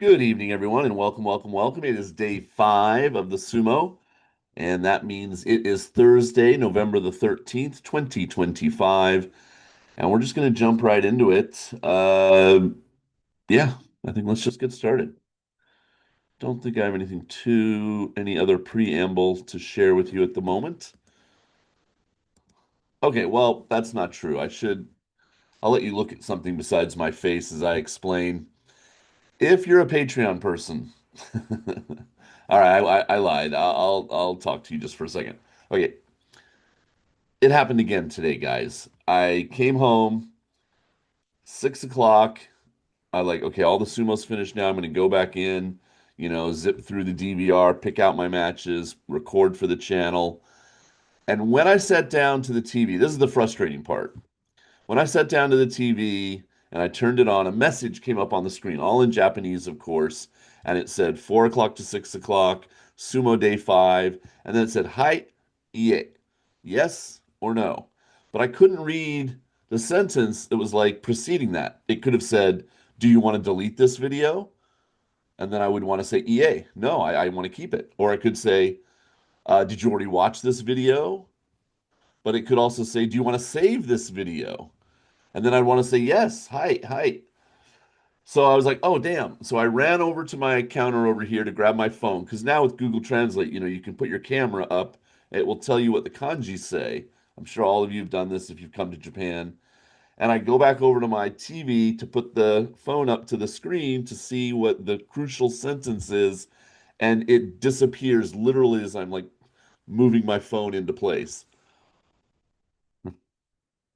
Good evening, everyone, and welcome, welcome, welcome. It is day 5 of the sumo, and that means it is Thursday, November the 13th, 2025, and we're just going to jump right into it. Yeah, I think let's just get started. Don't think I have any other preamble to share with you at the moment. Okay, well, that's not true. I'll let you look at something besides my face as I explain. If you're a Patreon person, all right, I lied. I'll talk to you just for a second. Okay, it happened again today, guys. I came home 6 o'clock. I like, okay, all the sumo's finished now. I'm gonna go back in, zip through the DVR, pick out my matches, record for the channel. And when I sat down to the TV, this is the frustrating part. When I sat down to the TV and I turned it on, a message came up on the screen, all in Japanese, of course, and it said 4 o'clock to 6 o'clock, Sumo Day 5, and then it said, Hi, ie, yes or no. But I couldn't read the sentence that was like preceding that. It could have said, Do you want to delete this video? And then I would want to say, EA, no, I want to keep it. Or I could say, Did you already watch this video? But it could also say, Do you want to save this video? And then I'd want to say, yes, hi, hi. So I was like, oh, damn. So I ran over to my counter over here to grab my phone. Because now with Google Translate, you can put your camera up. It will tell you what the kanji say. I'm sure all of you have done this if you've come to Japan. And I go back over to my TV to put the phone up to the screen to see what the crucial sentence is. And it disappears literally as I'm like moving my phone into place.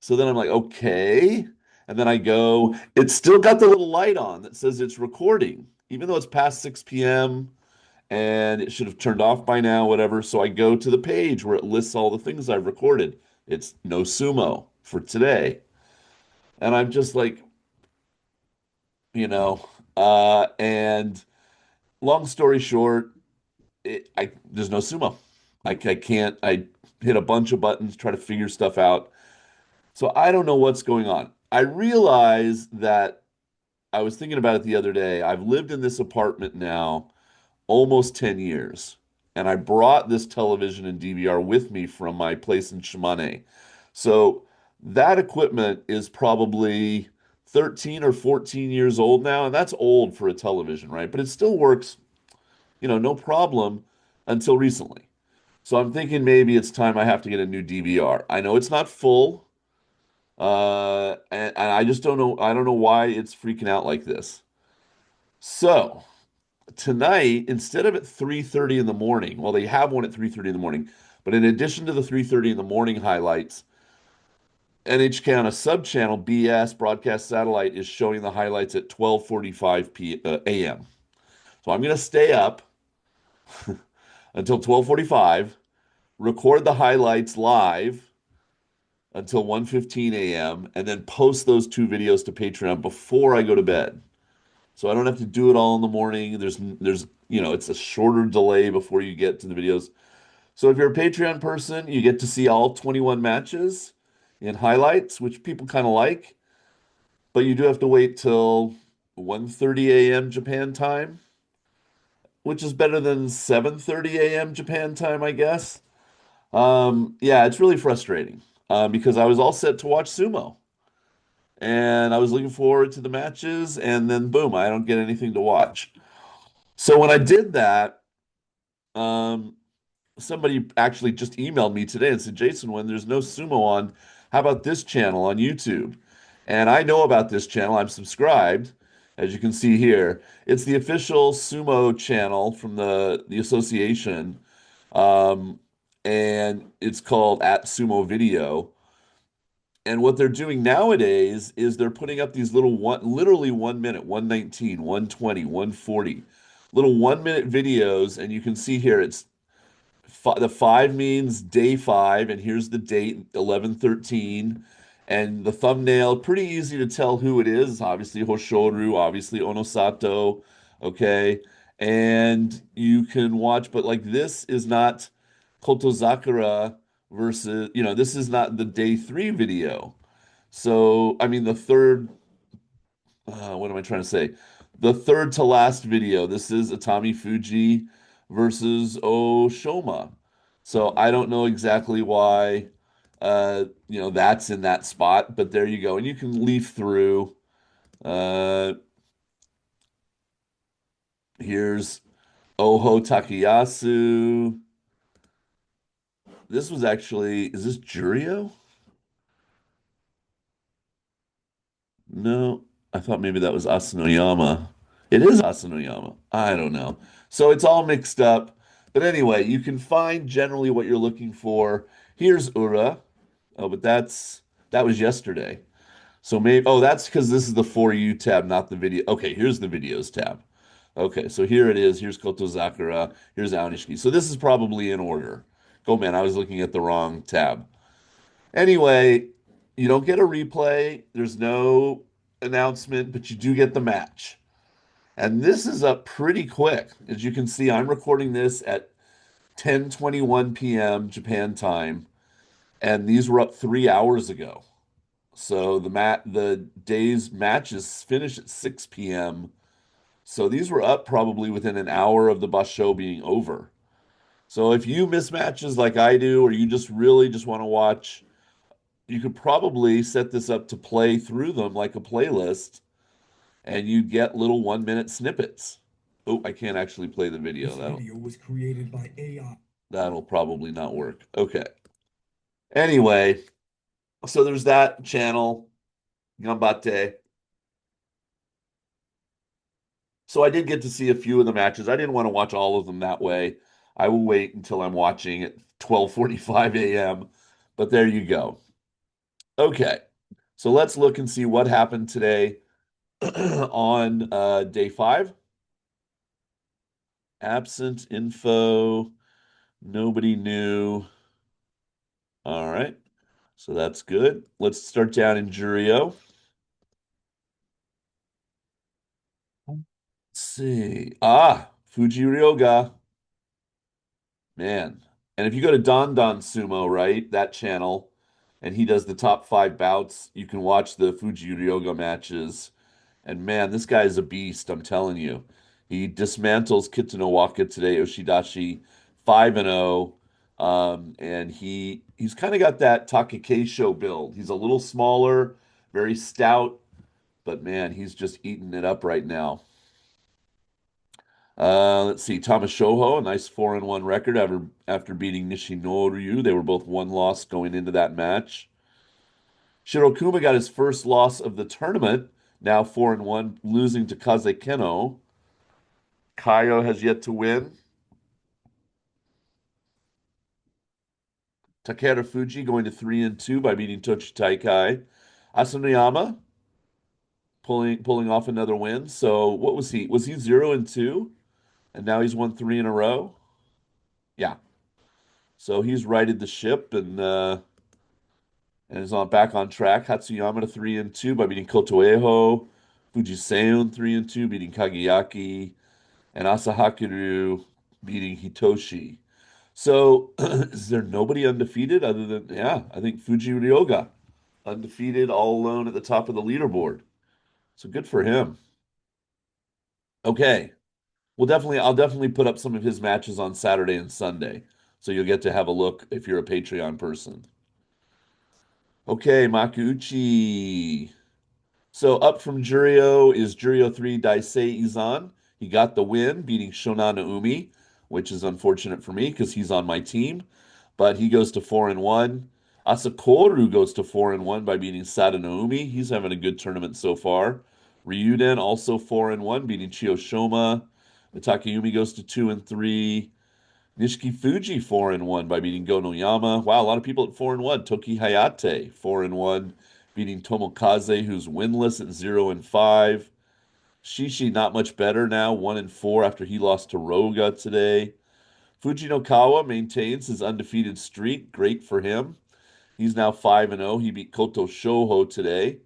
So then I'm like, okay. And then I go, it's still got the little light on that says it's recording, even though it's past 6 p.m. and it should have turned off by now, whatever. So I go to the page where it lists all the things I've recorded. It's no sumo for today. And I'm just like, you know, and long story short, there's no sumo. I can't, I hit a bunch of buttons, try to figure stuff out. So I don't know what's going on. I realize that I was thinking about it the other day. I've lived in this apartment now almost 10 years, and I brought this television and DVR with me from my place in Shimane. So that equipment is probably 13 or 14 years old now, and that's old for a television, right? But it still works, no problem until recently. So I'm thinking maybe it's time I have to get a new DVR. I know it's not full, and I just don't know. I don't know why it's freaking out like this. So tonight, instead of at 3:30 in the morning, well, they have one at 3:30 in the morning, but in addition to the 3:30 in the morning highlights, NHK on a sub-channel, BS Broadcast Satellite, is showing the highlights at 12:45 a.m. So I'm going to stay up until 12:45, record the highlights live until 1:15 a.m., and then post those two videos to Patreon before I go to bed. So I don't have to do it all in the morning. It's a shorter delay before you get to the videos. So if you're a Patreon person, you get to see all 21 matches in highlights, which people kind of like, but you do have to wait till 1:30 a.m. Japan time, which is better than 7:30 a.m. Japan time, I guess. Yeah, it's really frustrating because I was all set to watch sumo and I was looking forward to the matches, and then boom, I don't get anything to watch. So when I did that, um, somebody actually just emailed me today and said, Jason, when there's no sumo on, how about this channel on YouTube? And I know about this channel. I'm subscribed, as you can see here. It's the official sumo channel from the association. Um, and it's called at Sumo Video. And what they're doing nowadays is they're putting up these literally 1 minute, 119, 120, 140, little 1 minute videos. And you can see here, the 5 means day 5, and here's the date, 11/13. And the thumbnail, pretty easy to tell who it is. Obviously, Hoshoru, obviously, Onosato. Okay. And you can watch, but like this is not Kotozakura versus, this is not the day 3 video. So, I mean, what am I trying to say? the third to last video. This is Atami Fuji versus Oshoma. So I don't know exactly why that's in that spot, but there you go. And you can leaf through. Uh Here's Oho Takayasu. This was actually, is this Jurio? No, I thought maybe that was Asanoyama. It is Asanoyama. I don't know. So it's all mixed up. But anyway, you can find generally what you're looking for. Here's Ura. Oh, but that was yesterday. So maybe, oh, that's because this is the For You tab, not the video. Okay, here's the videos tab. Okay, so here it is. Here's Koto Zakura. Here's Aonishiki. So this is probably in order. Oh man, I was looking at the wrong tab. Anyway, you don't get a replay. There's no announcement, but you do get the match. And this is up pretty quick. As you can see, I'm recording this at 10:21 p.m. Japan time, and these were up 3 hours ago. So the day's matches finish at 6 p.m. So these were up probably within an hour of the basho being over. So if you miss matches like I do, or you just really just want to watch, you could probably set this up to play through them like a playlist, and you get little 1 minute snippets. Oh, I can't actually play the video. This video was created by AI. That'll probably not work. Okay. Anyway, so there's that channel, Gambate. So I did get to see a few of the matches. I didn't want to watch all of them that way. I will wait until I'm watching at 12:45 a.m. But there you go. Okay. So let's look and see what happened today on day five. Absent info. Nobody knew. All right. So that's good. Let's start down in Jurio. Let's see. Fuji Ryoga. Man. And if you go to Don Don Sumo, right, that channel, and he does the top five bouts, you can watch the Fuji Ryoga matches. And man, this guy is a beast, I'm telling you. He dismantles Kitanowaka today, Oshidashi 5-0. And he's kind of got that Takakeisho build. He's a little smaller, very stout, but man, he's just eating it up right now. Let's see, Thomas Shoho, a nice 4-1 record after beating Nishinoryu. They were both one loss going into that match. Shirokuma got his first loss of the tournament, now 4-1, losing to Kaze Keno. Kaio has yet to win. Takeda Fuji going to 3-2 by beating Tochi Taikai. Asanoyama pulling off another win. So what was he? Was he 0-2? And now he's won three in a row? Yeah. So he's righted the ship and is back on track. Hatsuyama to 3-2 by beating Kotoeho. Fujiseun 3-2, beating Kageyaki, and Asahakiru beating Hitoshi. So is there nobody undefeated other than, yeah, I think Fuji Ryoga undefeated all alone at the top of the leaderboard. So good for him. Okay. I'll definitely put up some of his matches on Saturday and Sunday. So you'll get to have a look if you're a Patreon person. Okay, Makuuchi. So up from Jurio is Jurio 3 Daisei Izan. He got the win, beating Shonan Umi, which is unfortunate for me because he's on my team. But he goes to 4-1. Asakoru goes to 4-1 by beating Sada Umi. He's having a good tournament so far. Ryuden also 4-1, beating Chiyoshoma. Takayumi goes to 2-3. Nishiki Fuji 4-1 by beating Gonoyama. Wow, a lot of people at 4-1. Toki Hayate 4-1, beating Tomokaze, who's winless at 0-5. Shishi not much better now, 1-4 after he lost to Roga today. Fujinokawa maintains his undefeated streak. Great for him. He's now 5-0. He beat Koto Shoho today.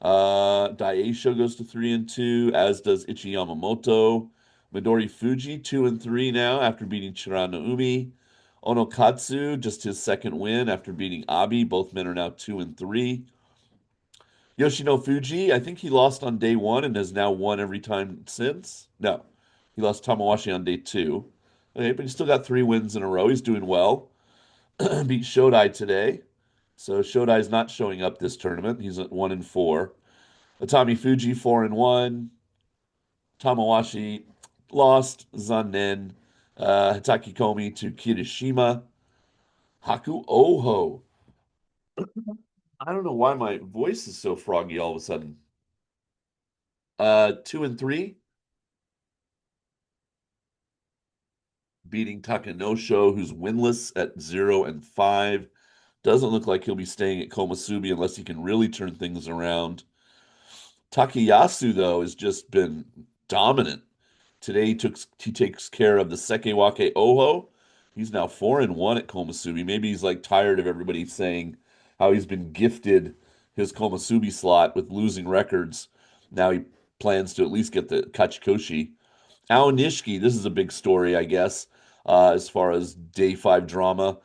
Daisho goes to 3-2, as does Ichi Yamamoto. Midori Fuji 2-3 now after beating Chirano Umi. Onokatsu just his second win after beating Abi. Both men are now 2-3. Yoshino Fuji, I think he lost on day one and has now won every time since. No, he lost Tamawashi on day two. Okay, but he's still got three wins in a row. He's doing well. Beat Shodai today. So Shodai's not showing up this tournament. He's at 1-4. Atami Fuji 4-1. Tamawashi lost. Zanen. Hitaki Komi to Kirishima. Haku Oho. I don't know why my voice is so froggy all of a sudden. 2-3, beating Takanosho, who's winless at 0-5. Doesn't look like he'll be staying at Komasubi unless he can really turn things around. Takayasu, though, has just been dominant. Today he takes care of the Sekewake Oho. He's now 4-1 at Komasubi. Maybe he's like tired of everybody saying how he's been gifted his Komasubi slot with losing records. Now he plans to at least get the Kachikoshi. Aonishiki, this is a big story, I guess, as far as day five drama.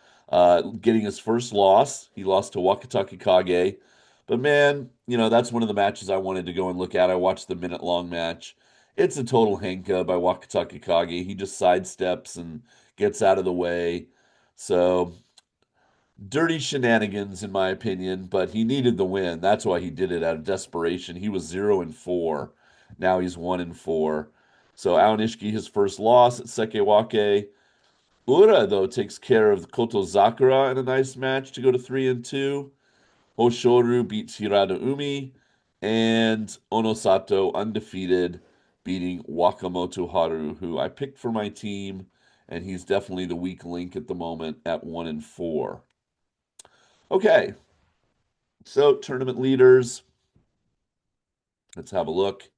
Getting his first loss. He lost to Wakatake Kage. But man, that's one of the matches I wanted to go and look at. I watched the minute-long match. It's a total henka by Wakatake Kage. He just sidesteps and gets out of the way. So, dirty shenanigans, in my opinion, but he needed the win. That's why he did it out of desperation. He was 0-4. Now he's 1-4. So Aonishiki, his first loss at Sekewake. Ura, though, takes care of Koto Zakura in a nice match to go to 3-2. Hoshoru beats Hirada Umi. And Onosato, undefeated, beating Wakamoto Haru, who I picked for my team, and he's definitely the weak link at the moment at 1-4. Okay, so tournament leaders. Let's have a look.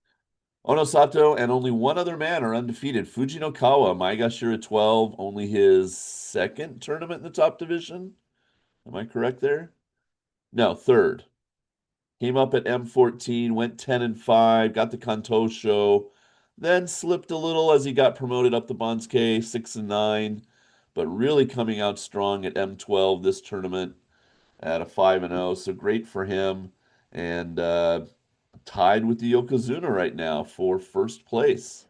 Onosato and only one other man are undefeated. Fujinokawa, Maegashira 12, only his second tournament in the top division. Am I correct there? No, third. Came up at M14, went 10-5, got the Kanto show, then slipped a little as he got promoted up the Bansuke, 6-9, but really coming out strong at M12 this tournament at a 5-0. So great for him. And tied with the Yokozuna right now for first place.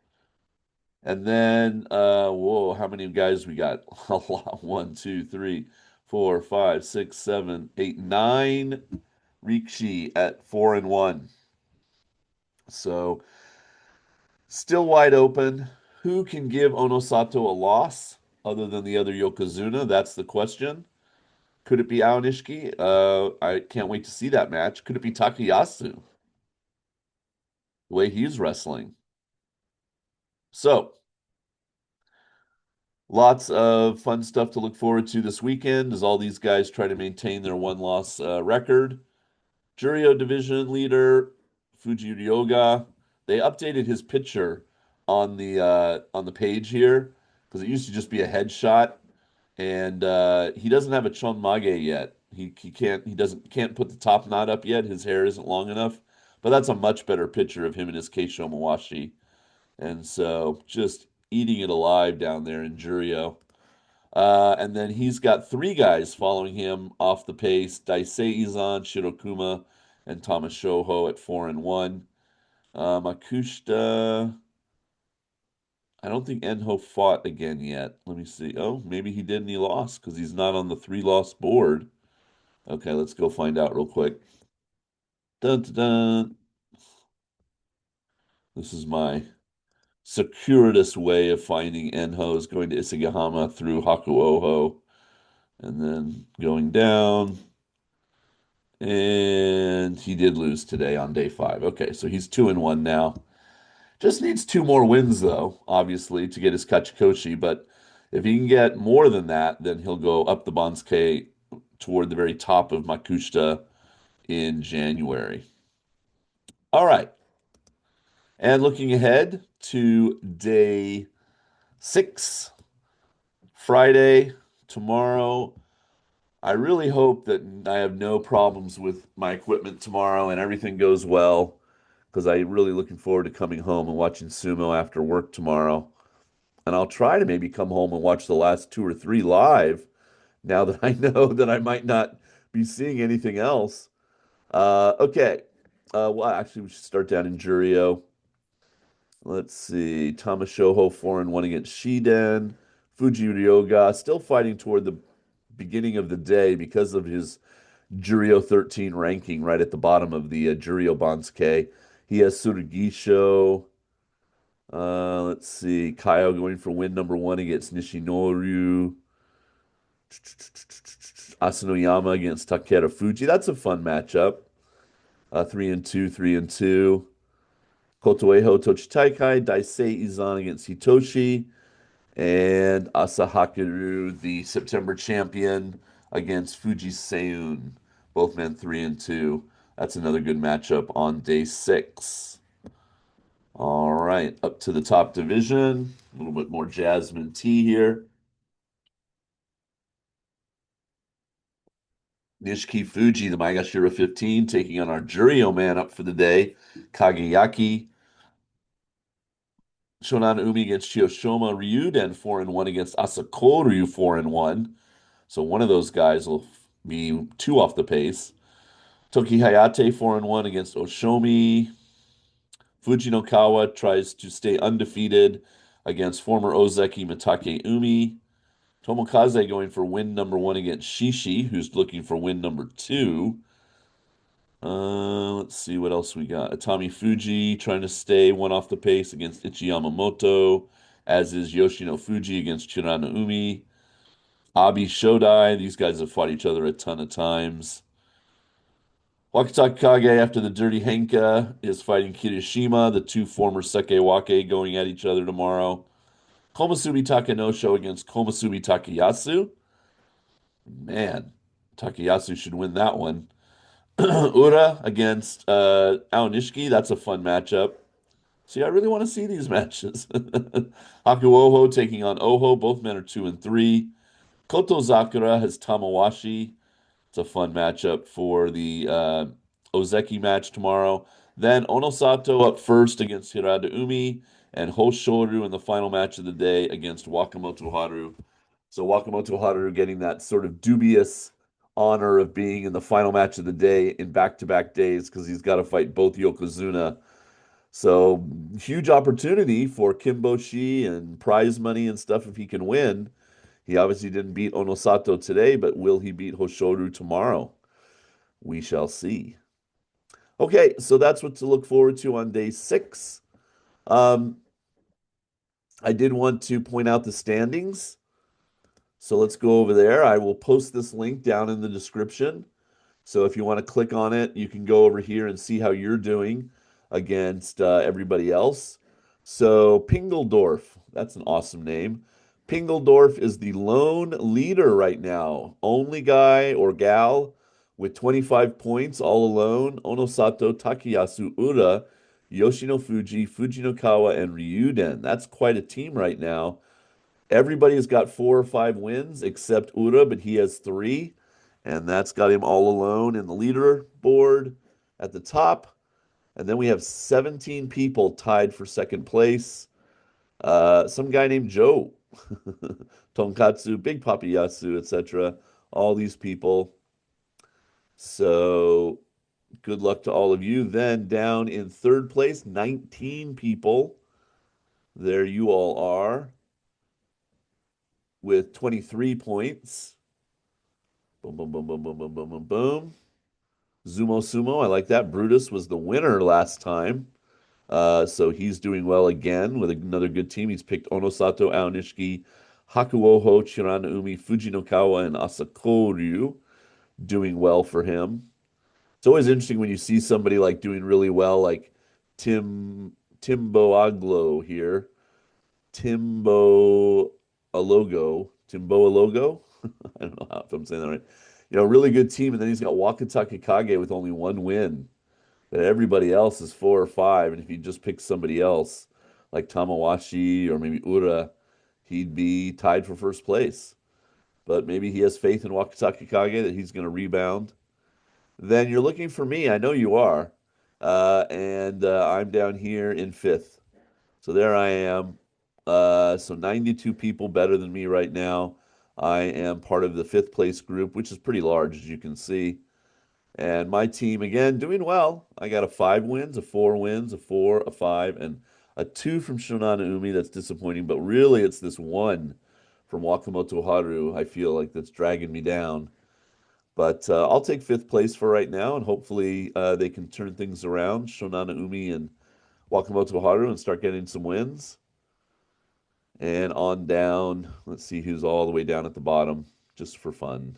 And then, whoa, how many guys we got? A lot. 1, 2, 3, 4, 5, 6, 7, 8, 9. Rikshi at 4-1. So still wide open. Who can give Onosato a loss other than the other Yokozuna? That's the question. Could it be Aonishiki? I can't wait to see that match. Could it be Takayasu? The way he's wrestling. So lots of fun stuff to look forward to this weekend as all these guys try to maintain their one-loss record. Jurio division leader Fuji Ryoga. They updated his picture on the page here because it used to just be a headshot, and he doesn't have a chonmage yet. He can't put the top knot up yet. His hair isn't long enough, but that's a much better picture of him and his Keisho Mawashi. And so just eating it alive down there in Jurio. And then he's got three guys following him off the pace: Daisei Izan, Shirokuma, and Thomas Shoho at 4-1. Makusha, I don't think Enho fought again yet. Let me see. Oh, maybe he did and he lost because he's not on the three-loss board. Okay, let's go find out real quick. Dun, dun, dun. This is my circuitous way of finding Enho, is going to Isagahama through Hakuoho and then going down. And he did lose today on day five. Okay, so he's 2-1 now. Just needs two more wins, though, obviously, to get his Kachikoshi. But if he can get more than that, then he'll go up the Bansuke toward the very top of Makushita in January. All right. And looking ahead to day 6, Friday, tomorrow. I really hope that I have no problems with my equipment tomorrow and everything goes well because I'm really looking forward to coming home and watching sumo after work tomorrow. And I'll try to maybe come home and watch the last two or three live now that I know that I might not be seeing anything else. Okay. Well, actually, we should start down in Jurio. Let's see. Tamashoho 4-1 against Shiden. Fuji Ryoga still fighting toward the beginning of the day because of his Jurio 13 ranking right at the bottom of the Jurio Bansuke. He has Surugisho. Let's see. Kaio going for win number one against Nishinoru. Asanoyama against Takeda Fuji. That's a fun matchup. 3-2, 3-2. Kotoeho Tochitaikai, Daisei Izan against Hitoshi, and Asahakiru, the September champion, against Fuji Seun. Both men 3-2. That's another good matchup on day six. All right, up to the top division. A little bit more Jasmine tea here. Nishiki Fuji, the Maegashira 15, taking on our Jurio man up for the day, Kageyaki. Shonan Umi against Chiyoshima Ryuden 4-1 against Asakoryu 4-1. So one of those guys will be two off the pace. Toki Hayate 4-1 against Oshomi. Fujinokawa tries to stay undefeated against former Ozeki Mitake Umi. Tomokaze going for win number one against Shishi, who's looking for win number two. Let's see what else we got. Atami Fuji trying to stay one off the pace against Ichi Yamamoto, as is Yoshino Fuji against Chirana Umi. Abi Shodai, these guys have fought each other a ton of times. Wakataka Kage, after the Dirty Henka, is fighting Kirishima, the two former Sekewake going at each other tomorrow. Komusubi Takanosho against Komusubi Takayasu. Man, Takayasu should win that one. Ura against Aonishiki. That's a fun matchup. See, I really want to see these matches. Hakuoho taking on Oho. Both men are 2-3. Koto Zakura has Tamawashi. It's a fun matchup for the Ozeki match tomorrow. Then Onosato up first against Hirada Umi, and Hoshoru in the final match of the day against Wakamoto Haru. So Wakamoto Haru getting that sort of dubious honor of being in the final match of the day in back-to-back days because he's got to fight both Yokozuna. So huge opportunity for Kimboshi and prize money and stuff if he can win. He obviously didn't beat Onosato today, but will he beat Hoshoru tomorrow? We shall see. Okay, so that's what to look forward to on day six. Um, I did want to point out the standings. So let's go over there. I will post this link down in the description. So if you want to click on it, you can go over here and see how you're doing against everybody else. So Pingeldorf, that's an awesome name. Pingeldorf is the lone leader right now. Only guy or gal with 25 points all alone. Onosato, Takayasu, Ura, Yoshino Fuji, Fujinokawa, and Ryuden. That's quite a team right now. Everybody has got 4 or 5 wins except Ura, but he has three, and that's got him all alone in the leaderboard at the top. And then we have 17 people tied for second place. Some guy named Joe, Tonkatsu, Big Papayasu, etc. All these people. So good luck to all of you. Then down in third place, 19 people. There you all are with 23 points. Boom, boom, boom, boom, boom, boom, boom, boom, boom. Zumo Sumo, I like that. Brutus was the winner last time. So he's doing well again with another good team. He's picked Onosato, Aonishiki, Hakuoho, Chiranaumi, Fujinokawa, and Asakoryu. Doing well for him. It's always interesting when you see somebody like doing really well, like Timbo Aglo here. Timbo Alogo. I don't know if I'm saying that right. Really good team, and then he's got Wakataka Kage with only one win. But everybody else is 4 or 5, and if he just picks somebody else, like Tamawashi or maybe Ura, he'd be tied for first place. But maybe he has faith in Wakataka Kage that he's going to rebound. Then you're looking for me. I know you are. And I'm down here in fifth. So there I am. So 92 people better than me right now. I am part of the fifth place group, which is pretty large, as you can see. And my team again doing well. I got a 5 wins, a 4 wins, a four, a five, and a two from Shonana Umi. That's disappointing, but really it's this one from Wakamoto Haru. I feel like that's dragging me down. But I'll take fifth place for right now, and hopefully they can turn things around, Shonana Umi and Wakamoto Haru, and start getting some wins. And on down, let's see who's all the way down at the bottom, just for fun.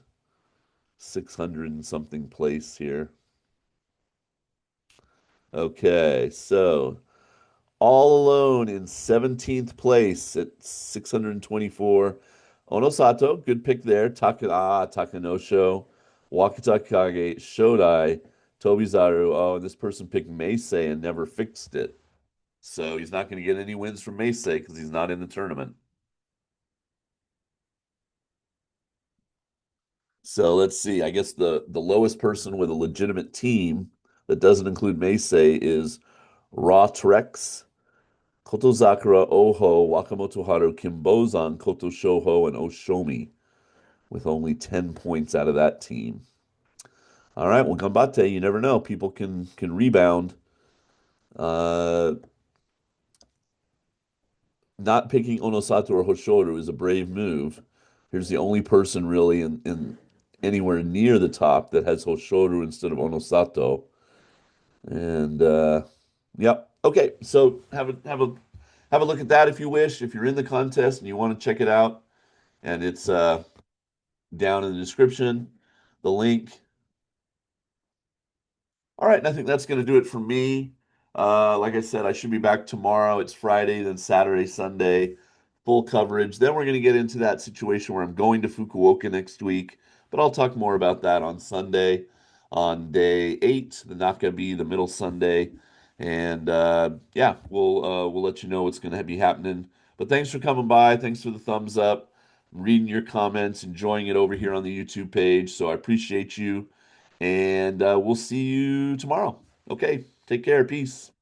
600 and something place here. Okay, so all alone in 17th place at 624. Onosato, good pick there. Takanosho, Wakata Kage, Shodai, Tobizaru. Oh, and this person picked Meisei and never fixed it. So he's not going to get any wins from Meisei because he's not in the tournament. So let's see. I guess the lowest person with a legitimate team that doesn't include Meisei is Raw Trex, Kotozakura, Oho, Wakamoto Haru, Kimbozan, Koto Shoho, and Oshomi with only 10 points out of that team. All right, well, Gambate, you never know. People can rebound. Uh, Not picking Onosato or Hoshoru is a brave move. Here's the only person really in anywhere near the top that has Hoshoru instead of Onosato. And yep. Okay, so have a look at that if you wish. If you're in the contest and you want to check it out, and it's down in the description, the link. All right, and I think that's going to do it for me. Like I said, I should be back tomorrow. It's Friday, then Saturday, Sunday, full coverage. Then we're going to get into that situation where I'm going to Fukuoka next week, but I'll talk more about that on Sunday, on day 8, the Nakabi, the middle Sunday, and yeah, we'll let you know what's going to be happening. But thanks for coming by. Thanks for the thumbs up, reading your comments, enjoying it over here on the YouTube page. So I appreciate you. And we'll see you tomorrow. Okay, take care. Peace.